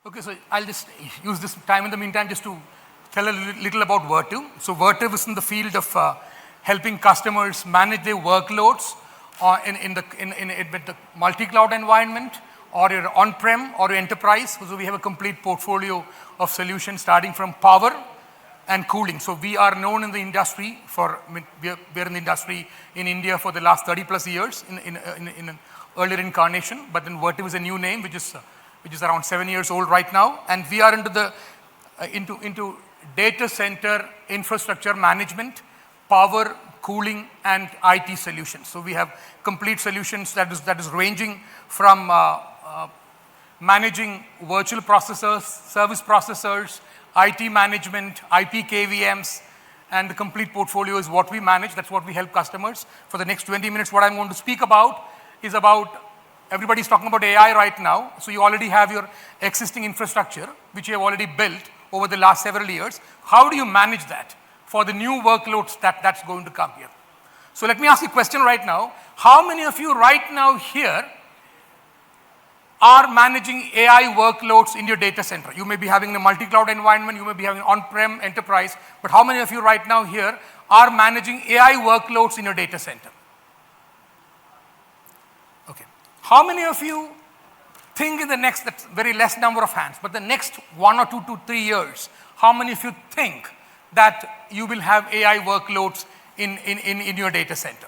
Okay, so I'll just use this time in the meantime just to tell a little about Vertiv. So Vertiv is in the field of helping customers manage their workloads with the multi-cloud environment, or your on-prem or your enterprise. So we have a complete portfolio of solutions starting from power and cooling. So we are known in the industry for, we're in the industry in India for the last 30 plus years in an earlier incarnation, but then Vertiv is a new name, which is around 7 years old right now. And we are into data center infrastructure management, power, cooling, and IT solutions. So we have complete solutions that is ranging from managing virtual processors, service processors, IT management, IP KVMs, and the complete portfolio is what we manage. That's what we help customers. For the next 20 minutes, what I'm going to speak about is about, everybody's talking about AI right now. So you already have your existing infrastructure, which you have already built over the last several years. How do you manage that for the new workloads that's going to come here? So let me ask you a question right now. How many of you right now here are managing AI workloads in your data center? You may be having a multi-cloud environment, you may be having on-prem enterprise, but how many of you right now here are managing AI workloads in your data center? Okay. How many of you think in the next, that's very less number of hands, but the next 1 or 2 to 3 years, how many of you think that you will have AI workloads in your data center?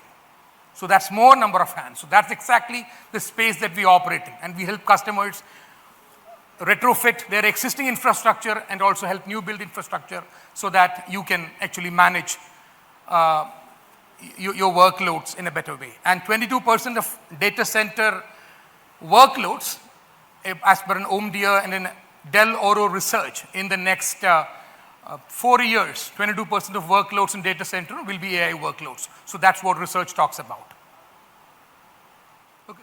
So that's more number of hands. So that's exactly the space that we operate in. And we help customers retrofit their existing infrastructure and also help new build infrastructure so that you can actually manage your workloads in a better way. And 22% of data center workloads, as per an Omdia and an Dell Oro research, in the next 4 years, 22% of workloads in data center will be AI workloads. So that's what research talks about. Okay.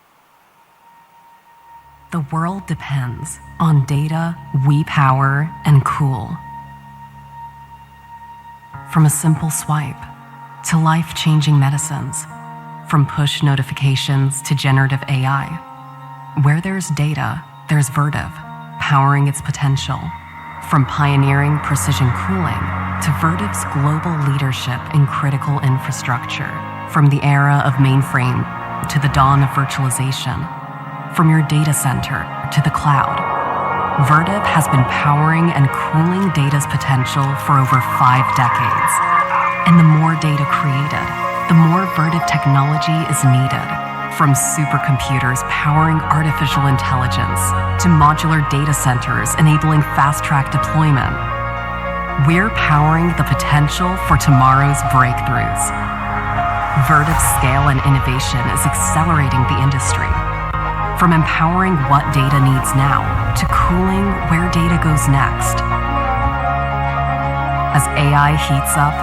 The world depends on data we power and cool. From a simple swipe to life-changing medicines, from push notifications to generative AI. Where there's data, there's Vertiv, powering its potential. From pioneering precision cooling to Vertiv's global leadership in critical infrastructure. From the era of mainframe to the dawn of virtualization. From your data center to the cloud. Vertiv has been powering and cooling data's potential for over 5 decades. And the more data created, the more Vertiv technology is needed. From supercomputers powering artificial intelligence to modular data centers enabling fast-track deployment, we're powering the potential for tomorrow's breakthroughs. Vertiv's scale and innovation is accelerating the industry. From empowering what data needs now to cooling where data goes next. As AI heats up,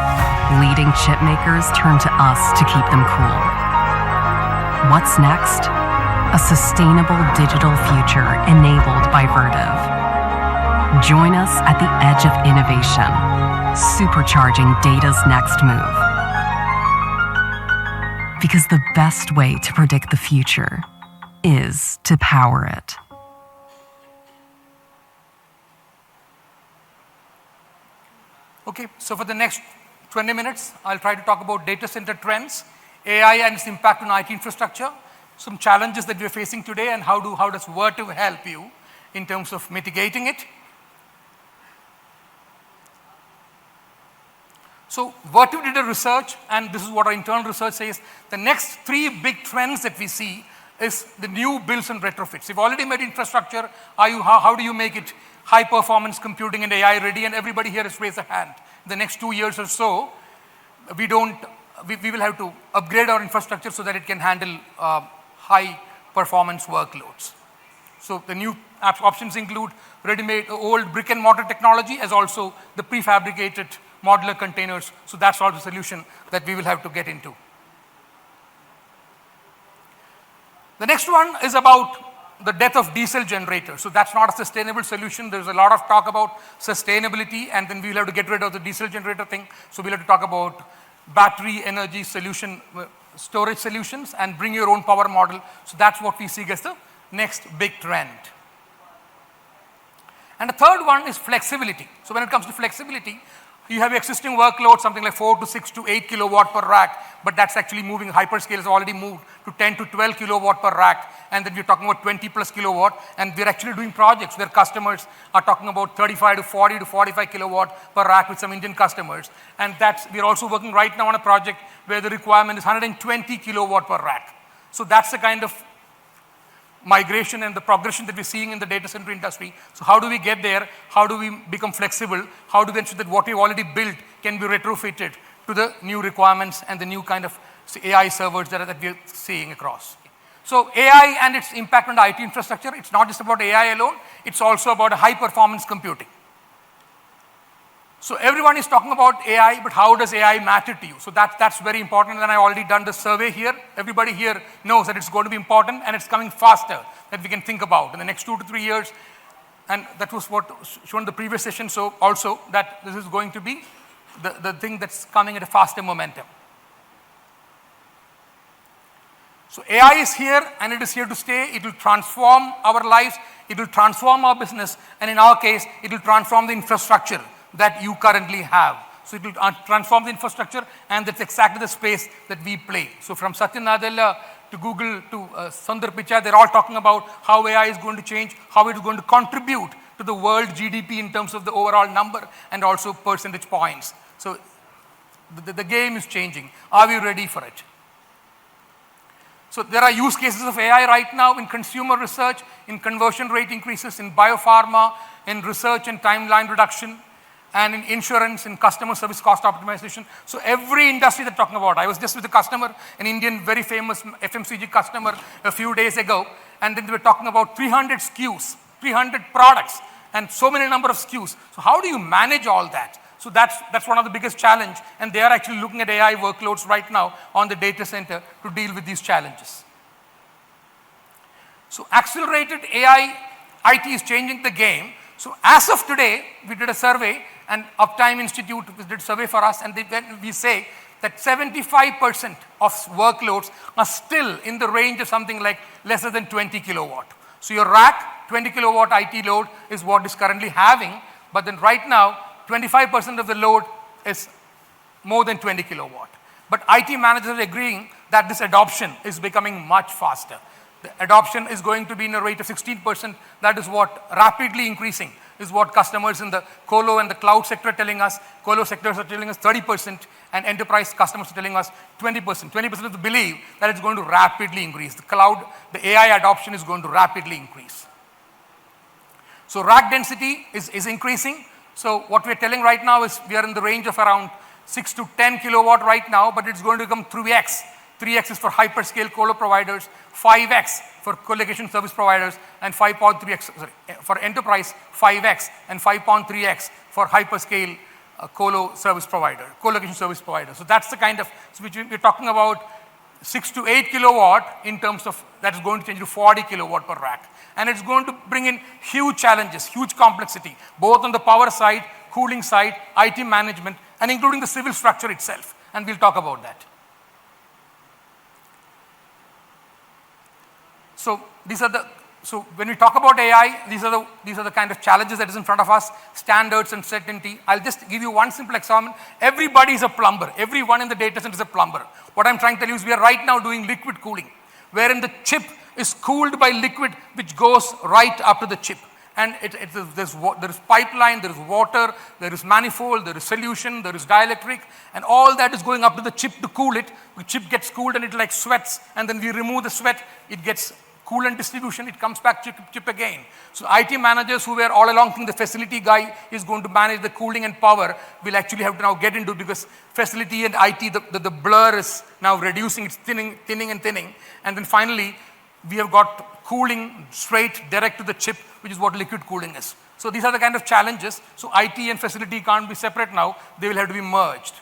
leading chip makers turn to us to keep them cool. What's next? A sustainable digital future enabled by Vertiv. Join us at the edge of innovation, supercharging data's next move. Because the best way to predict the future is to power it. Okay, so for the next 20 minutes, I'll try to talk about data center trends, AI and its impact on IT infrastructure, some challenges that we're facing today, and how does Vertiv help you in terms of mitigating it. So Vertiv did a research, and this is what our internal research says. The next 3 big trends that we see is the new builds and retrofits. You've already made infrastructure. How do you make it high performance computing and AI ready? And everybody here has raised a hand. In the next 2 years or so, we will have to upgrade our infrastructure so that it can handle high performance workloads. So the new options include ready-made old brick and mortar technology, as also the prefabricated modular containers. So that's all the solution that we will have to get into. The next one is about the death of diesel generators. So that's not a sustainable solution. There's a lot of talk about sustainability, and then we'll have to get rid of the diesel generator thing. So we'll have to talk about battery energy solution, storage solutions, and bring your own power model. So that's what we see as the next big trend. And the third one is flexibility. So when it comes to flexibility, you have existing workloads, something like 4 to 6 to 8 kilowatt per rack, but that's actually moving. Hyperscalers already moved to 10 to 12 kilowatt per rack, and then we're talking about 20 plus kilowatt, and we're actually doing projects where customers are talking about 35 to 40 to 45 kilowatt per rack with some Indian customers. And we're also working right now on a project where the requirement is 120 kilowatt per rack. So that's the kind of migration and the progression that we're seeing in the data center industry. So how do we get there? How do we become flexible? How do we ensure that what we've already built can be retrofitted to the new requirements and the new kind of AI servers that we're seeing across? So AI and its impact on the IT infrastructure, it's not just about AI alone, it's also about high performance computing. So everyone is talking about AI, but how does AI matter to you? So that's very important, and I've already done the survey here. Everybody here knows that it's going to be important, and it's coming faster that we can think about in the next 2 to 3 years. And that was what shown in the previous session, so also that this is going to be the thing that's coming at a faster momentum. So AI is here, and it is here to stay. It will transform our lives, it will transform our business, and in our case, it will transform the infrastructure that you currently have. So it will transform the infrastructure, and that's exactly the space that we play. So from Satya Nadella to Google to Sundar Pichai, they're all talking about how AI is going to change, how it is going to contribute to the world GDP in terms of the overall number and also percentage points. So the game is changing. Are we ready for it? So there are use cases of AI right now in consumer research, in conversion rate increases, in biopharma, in research and timeline reduction, and in insurance, in customer service cost optimization. So every industry they're talking about. I was just with a customer, an Indian very famous FMCG customer a few days ago, and then they were talking about 300 SKUs, 300 products, and so many number of SKUs. So how do you manage all that? So that's one of the biggest challenge, and they are actually looking at AI workloads right now on the data center to deal with these challenges. So accelerated AI, IT is changing the game. So as of today, we did a survey, and Uptime Institute did a survey for us, and we say that 75% of workloads are still in the range of something like lesser than 20 kilowatt. So your rack, 20 kilowatt IT load is what is currently having, but then right now, 25% of the load is more than 20 kilowatt. But IT managers are agreeing that this adoption is becoming much faster. The adoption is going to be in a rate of 16%. That is what rapidly increasing is what customers in the colo and the cloud sector are telling us. Colo sectors are telling us 30%, and enterprise customers are telling us 20%. 20% of the believe that it's going to rapidly increase. The cloud, the AI adoption is going to rapidly increase. So rack density is increasing. So what we're telling right now is we are in the range of around 6 to 10 kilowatt right now, but it's going to become 3x. 3x is for hyperscale colo providers, 5x for colocation service providers, and 5.3x, for enterprise, 5x, and 5.3x for hyperscale colo service provider, colocation service provider. So that's the kind of, so which we're talking about 6 to 8 kilowatt in terms of, that is going to change to 40 kilowatt per rack. And it's going to bring in huge challenges, huge complexity, both on the power side, cooling side, IT management, and including the civil structure itself. And we'll talk about that. So when we talk about AI, these are the kind of challenges that is in front of us, standards and certainty. I'll just give you one simple example. Everybody is a plumber. Everyone in the data center is a plumber. What I'm trying to tell you is we are right now doing liquid cooling, wherein the chip is cooled by liquid which goes right up to the chip. And there is pipeline, there is water, there is manifold, there is solution, there is dielectric, and all that is going up to the chip to cool it. The chip gets cooled and it like sweats, and then we remove the sweat, it gets coolant distribution, it comes back chip again. So IT managers who were all along thinking the facility guy is going to manage the cooling and power will actually have to now get into, because facility and IT, the blur is now reducing, it's thinning. And then finally, we have got cooling straight direct to the chip, which is what liquid cooling is. So these are the kind of challenges. So IT and facility can't be separate now, they will have to be merged.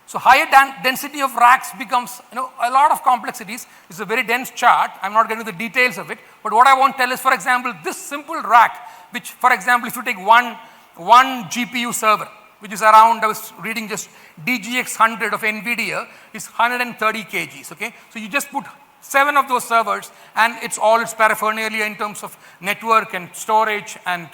So higher density of racks becomes, a lot of complexities. It's a very dense chart. I'm not getting into the details of it. But what I want to tell is, for example, this simple rack, which, for example, if you take one GPU server, which is around, I was reading just DGX 100 of NVIDIA, is 130 kgs, okay? So you just put 7 of those servers, and it's all its paraphernalia in terms of network and storage and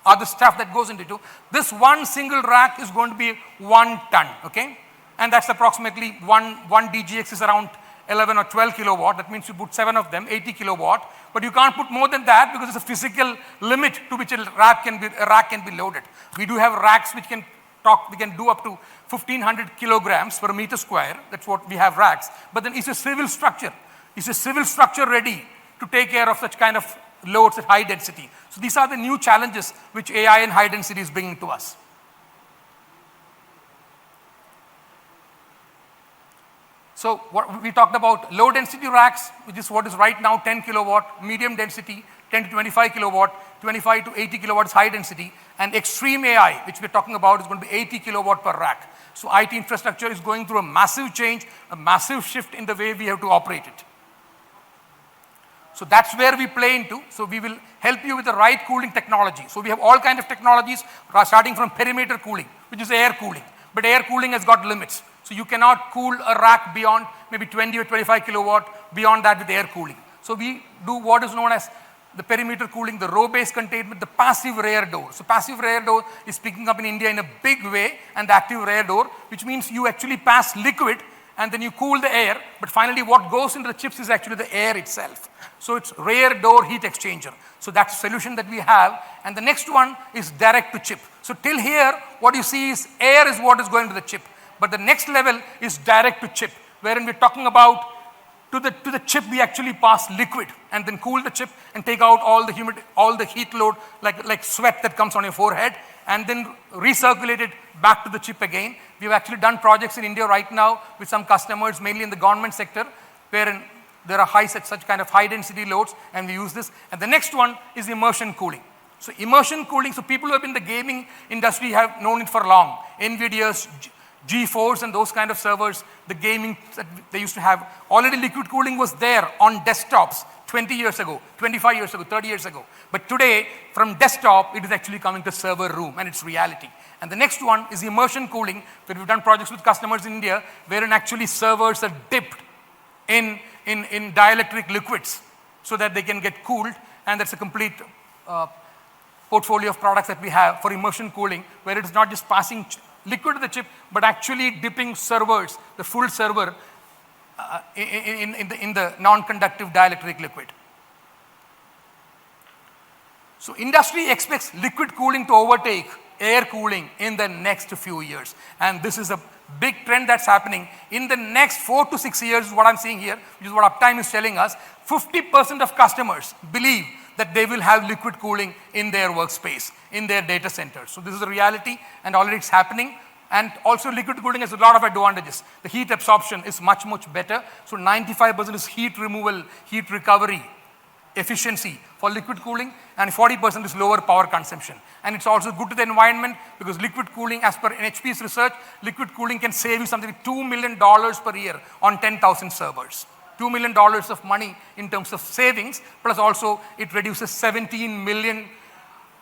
other stuff that goes into it. This one single rack is going to be 1 ton, okay? And that's approximately one DGX is around 11 or 12 kilowatt. That means you put 7 of them, 80 kilowatt. But you can't put more than that because there's a physical limit to which a rack can be loaded. We do have racks which we can do up to 1,500 kilograms per meter square. That's what we have racks. But then it's a civil structure. Is a civil structure ready to take care of such kind of loads at high density? So these are the new challenges which AI and high density is bringing to us. So what we talked about low density racks, which is what is right now 10 kilowatt, medium density 10 to 25 kilowatt, 25 to 80 kilowatt is high density, and extreme AI, which we're talking about, is going to be 80 kilowatt per rack. So IT infrastructure is going through a massive change, a massive shift in the way we have to operate it. So that's where we play into. So we will help you with the right cooling technology. So we have all kinds of technologies, starting from perimeter cooling, which is air cooling. But air cooling has got limits. So you cannot cool a rack beyond maybe 20 or 25 kilowatt, beyond that with air cooling. So we do what is known as the perimeter cooling, the row-based containment, the passive rear door. So passive rear door is picking up in India in a big way, and the active rear door, which means you actually pass liquid and then you cool the air, but finally what goes into the chips is actually the air itself. So it's rear door heat exchanger. So that's a solution that we have. And the next one is direct to chip. So till here, what you see is air is what is going to the chip. But the next level is direct to chip, wherein we're talking about to the chip we actually pass liquid and then cool the chip and take out all the heat load like sweat that comes on your forehead, and then recirculate it back to the chip again. We've actually done projects in India right now with some customers, mainly in the government sector, wherein there are such kind of high density loads, and we use this. And the next one is immersion cooling. So immersion cooling, so people who have been in the gaming industry have known it for long. NVIDIA's GeForce and those kind of servers, the gaming that they used to have, already liquid cooling was there on desktops 20 years ago, 25 years ago, 30 years ago. But today, from desktop, it is actually coming to server room, and it's reality. And the next one is immersion cooling, where we've done projects with customers in India, wherein actually servers are dipped in dielectric liquids so that they can get cooled, and that's a complete portfolio of products that we have for immersion cooling, where it is not just passing liquid to the chip, but actually dipping servers, the full server, in the non-conductive dielectric liquid. So industry expects liquid cooling to overtake air cooling in the next few years. And this is a big trend that's happening. In the next 4 to 6 years is what I'm seeing here, which is what Uptime is telling us. 50% of customers believe that they will have liquid cooling in their workspace, in their data centers. So this is a reality, and already it's happening. And also liquid cooling has a lot of advantages. The heat absorption is much, much better. So 95% is heat removal, heat recovery, efficiency for liquid cooling, and 40% is lower power consumption. And it's also good to the environment, because liquid cooling, as per NHP's research, liquid cooling can save you something like $2 million per year on 10,000 servers. $2 million of money in terms of savings, plus also it reduces 17 million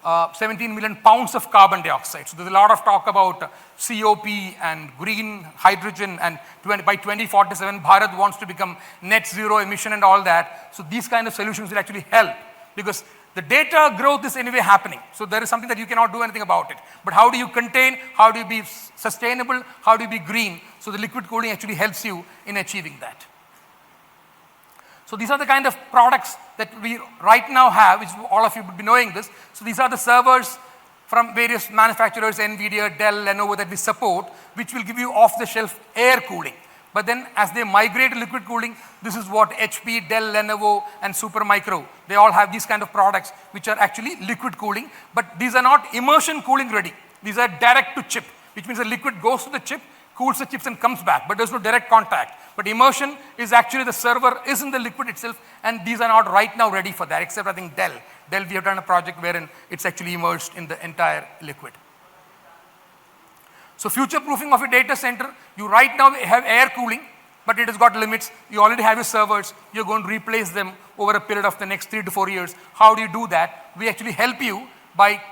pounds of carbon dioxide. So there's a lot of talk about COP and green hydrogen, and by 2047, Bharat wants to become net zero emission and all that. So these kind of solutions will actually help, because the data growth is anyway happening. So there is something that you cannot do anything about it. But how do you contain? How do you be sustainable? How do you be green? So the liquid cooling actually helps you in achieving that. So these are the kind of products that we right now have, which all of you would be knowing this. So these are the servers from various manufacturers, NVIDIA, Dell, Lenovo, that we support, which will give you off-the-shelf air cooling. But then as they migrate to liquid cooling, this is what HP, Dell, Lenovo, and Supermicro, they all have these kind of products which are actually liquid cooling. But these are not immersion cooling ready. These are direct to chip, which means the liquid goes to the chip, cools the chips and comes back, but there's no direct contact. But immersion is actually the server is in the liquid itself, and these are not right now ready for that, except I think Dell. Dell, we have done a project wherein it's actually immersed in the entire liquid. So future-proofing of a data center, you right now have air cooling, but it has got limits. You already have your servers. You're going to replace them over a period of the next 3 to 4 years. How do you do that? We actually help you by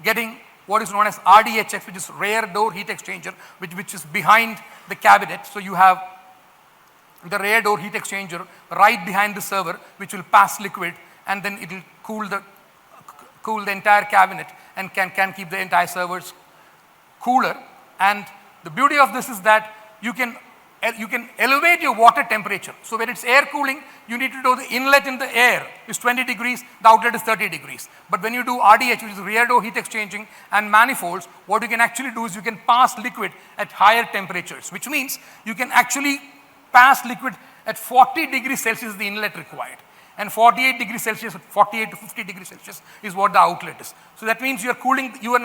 getting what is known as RDHX, which is rear door heat exchanger, which is behind the cabinet. So you have the rear door heat exchanger right behind the server, which will pass liquid, and then it will cool the entire cabinet and can keep the entire servers cooler. And the beauty of this is that you can elevate your water temperature. So when it's air cooling, you need to do the inlet in the air is 20 degrees, the outlet is 30 degrees. But when you do RDH, which is rear door heat exchanging and manifolds, what you can actually do is you can pass liquid at higher temperatures, which means you can actually pass liquid at 40 degrees Celsius is the inlet required. And 48 degrees Celsius, 48 to 50 degrees Celsius is what the outlet is. So that means you are cooling, you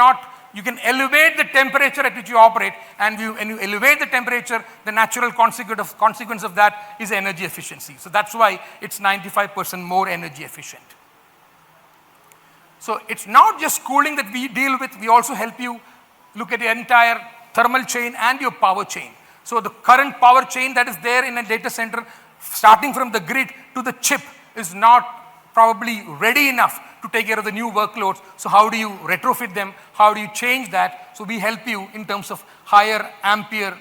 can elevate the temperature at which you operate, and when you elevate the temperature, the natural consequence of that is energy efficiency. So that's why it's 95% more energy efficient. So it's not just cooling that we deal with, we also help you look at the entire thermal chain and your power chain. So the current power chain that is there in a data center, starting from the grid to the chip, is not probably ready enough to take care of the new workloads. So how do you retrofit them? How do you change that? So we help you in terms of higher ampere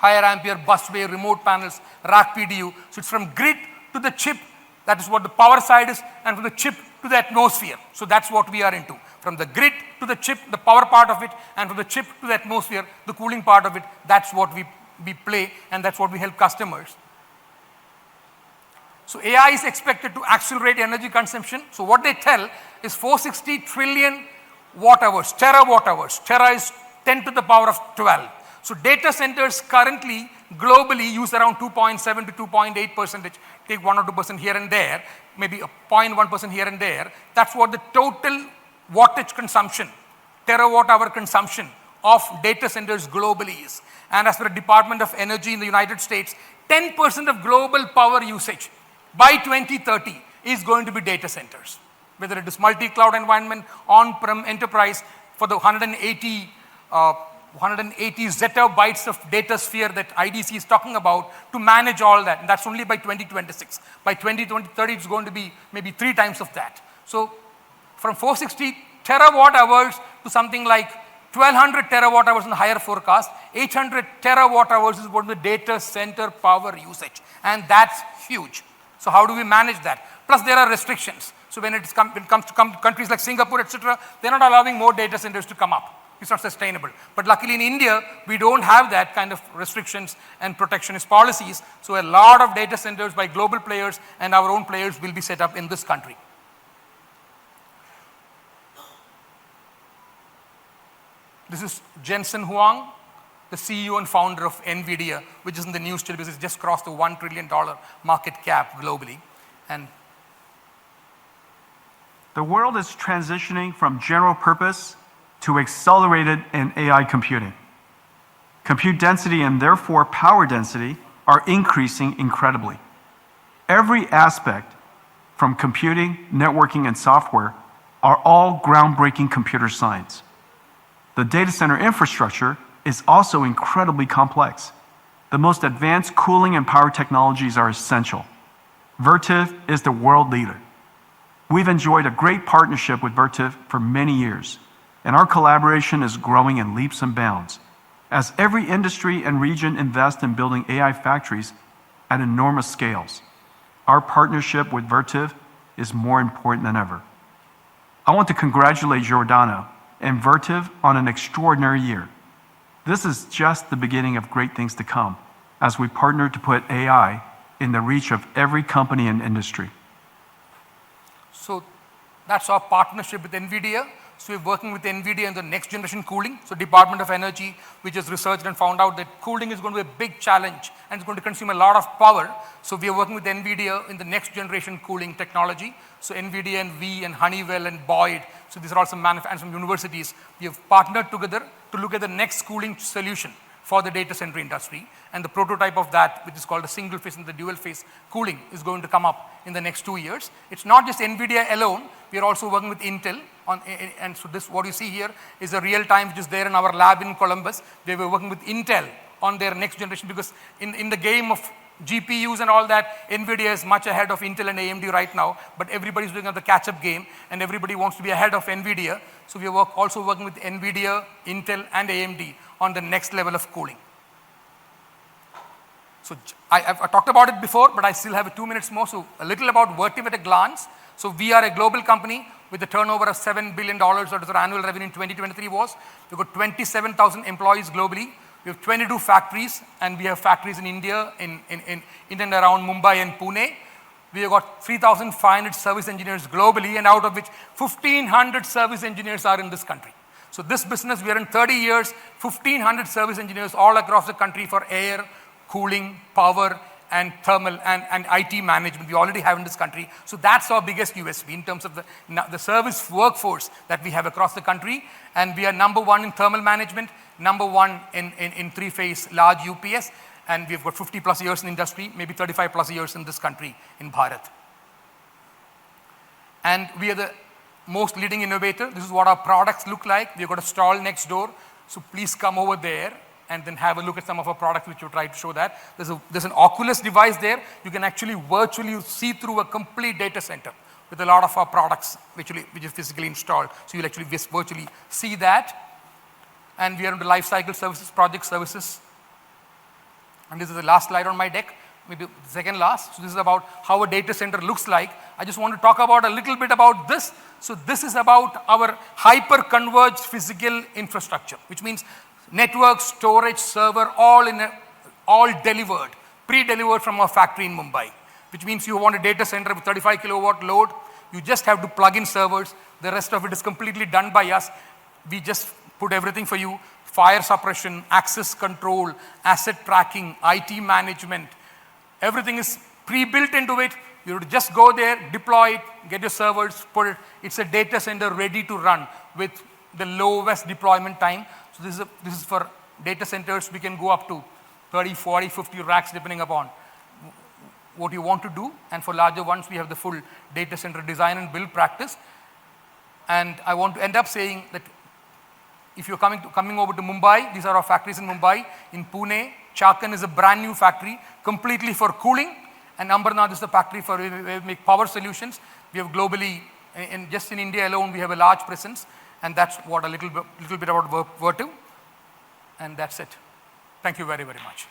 busway, remote panels, rack PDU. So it's from grid to the chip. That is what the power side is, and from the chip to the atmosphere. So that's what we are into. From the grid to the chip, the power part of it, and from the chip to the atmosphere, the cooling part of it, that's what we play, and that's what we help customers. So AI is expected to accelerate energy consumption. So what they tell is 460 trillion watt hours, terawatt hours. Tera is 10 to the power of 12. So data centers currently globally use around 2.7 to 2.8%, take 1 or 2% here and there, maybe a 0.1% here and there. That's what the total wattage consumption, terawatt hour consumption of data centers globally is. And as per the Department of Energy in the United States, 10% of global power usage by 2030 is going to be data centers. Whether it is multi-cloud environment, on-prem enterprise, for the 180 zettabytes of data sphere that IDC is talking about to manage all that. And that's only by 2026. By 2030, it's going to be maybe 3 times of that. So from 460 terawatt hours to something like 1200 terawatt hours in the higher forecast, 800 terawatt hours is what the data center power usage. And that's huge. So how do we manage that? Plus there are restrictions. So when it comes to countries like Singapore, etc., they're not allowing more data centers to come up. It's not sustainable. But luckily in India, we don't have that kind of restrictions and protectionist policies. So a lot of data centers by global players and our own players will be set up in this country. This is Jensen Huang, the CEO and founder of NVIDIA, which is in the news today because it's just crossed the $1 trillion market cap globally. And the world is transitioning from general purpose to accelerated and AI computing. Compute density and therefore power density are increasing incredibly. Every aspect, from computing, networking, and software, are all groundbreaking computer science. The data center infrastructure is also incredibly complex. The most advanced cooling and power technologies are essential. Vertiv is the world leader. We've enjoyed a great partnership with Vertiv for many years, and our collaboration is growing in leaps and bounds as every industry and region invest in building AI factories at enormous scales. Our partnership with Vertiv is more important than ever. I want to congratulate Giordano and Vertiv on an extraordinary year. This is just the beginning of great things to come as we partner to put AI in the reach of every company and industry. So that's our partnership with NVIDIA. So we're working with NVIDIA in the next generation cooling. So Department of Energy, we just researched and found out that cooling is going to be a big challenge and it's going to consume a lot of power. So we are working with NVIDIA in the next generation cooling technology. So NVIDIA and we and Honeywell and Boyd, so these are all some and some universities. We have partnered together to look at the next cooling solution for the data center industry. And the prototype of that, which is called the single phase and the dual phase cooling, is going to come up in the next 2 years. It's not just NVIDIA alone. We are also working with Intel. And so this, what you see here, is a real time which is there in our lab in Columbus. They were working with Intel on their next generation because in the game of GPUs and all that, NVIDIA is much ahead of Intel and AMD right now, but everybody's doing the catch-up game and everybody wants to be ahead of NVIDIA. So we are also working with NVIDIA, Intel and AMD on the next level of cooling. So I talked about it before, but I still have 2 minutes more. So a little about Vertiv at a glance. So we are a global company with a turnover of $7 billion, that is our annual revenue in 2023 was. We've got 27,000 employees globally. We have 22 factories, and we have factories in India, in and around Mumbai and Pune. We have got 3,500 service engineers globally, and out of which 1,500 service engineers are in this country. So this business, we are in 30 years, 1,500 service engineers all across the country for air, cooling, power, and thermal, and IT management we already have in this country. So that's our biggest USP in terms of the service workforce that we have across the country. And we are number one in thermal management, number one in three-phase large UPS, and we've got 50 plus years in industry, maybe 35 plus years in this country, in Bharat. And we are the most leading innovator. This is what our products look like. We've got a stall next door, so please come over there and then have a look at some of our products which we try to show that. There's an Oculus device there. You can actually virtually see through a complete data center with a lot of our products which is physically installed. So you'll actually virtually see that. And we are into life cycle services, project services. And this is the last slide on my deck, maybe the second last. So this is about how a data center looks like. I just want to talk about a little bit about this. So this is about our hyper-converged physical infrastructure, which means network, storage, server, all delivered, pre-delivered from our factory in Mumbai, which means you want a data center with 35 kilowatt load, you just have to plug in servers. The rest of it is completely done by us. We just put everything for you: fire suppression, access control, asset tracking, IT management. Everything is pre-built into it. You would just go there, deploy it, get your servers, put it. It's a data center ready to run with the lowest deployment time. So this is for data centers. We can go up to 30, 40, 50 racks depending upon what you want to do. And for larger ones, we have the full data center design and build practice. And I want to end up saying that if you're coming over to Mumbai, these are our factories in Mumbai. In Pune, Chakan is a brand new factory completely for cooling. And Ambernath is the factory for where we make power solutions. We have globally, just in India alone, we have a large presence. And that's what a little bit about Vertiv. And that's it. Thank you very, very much.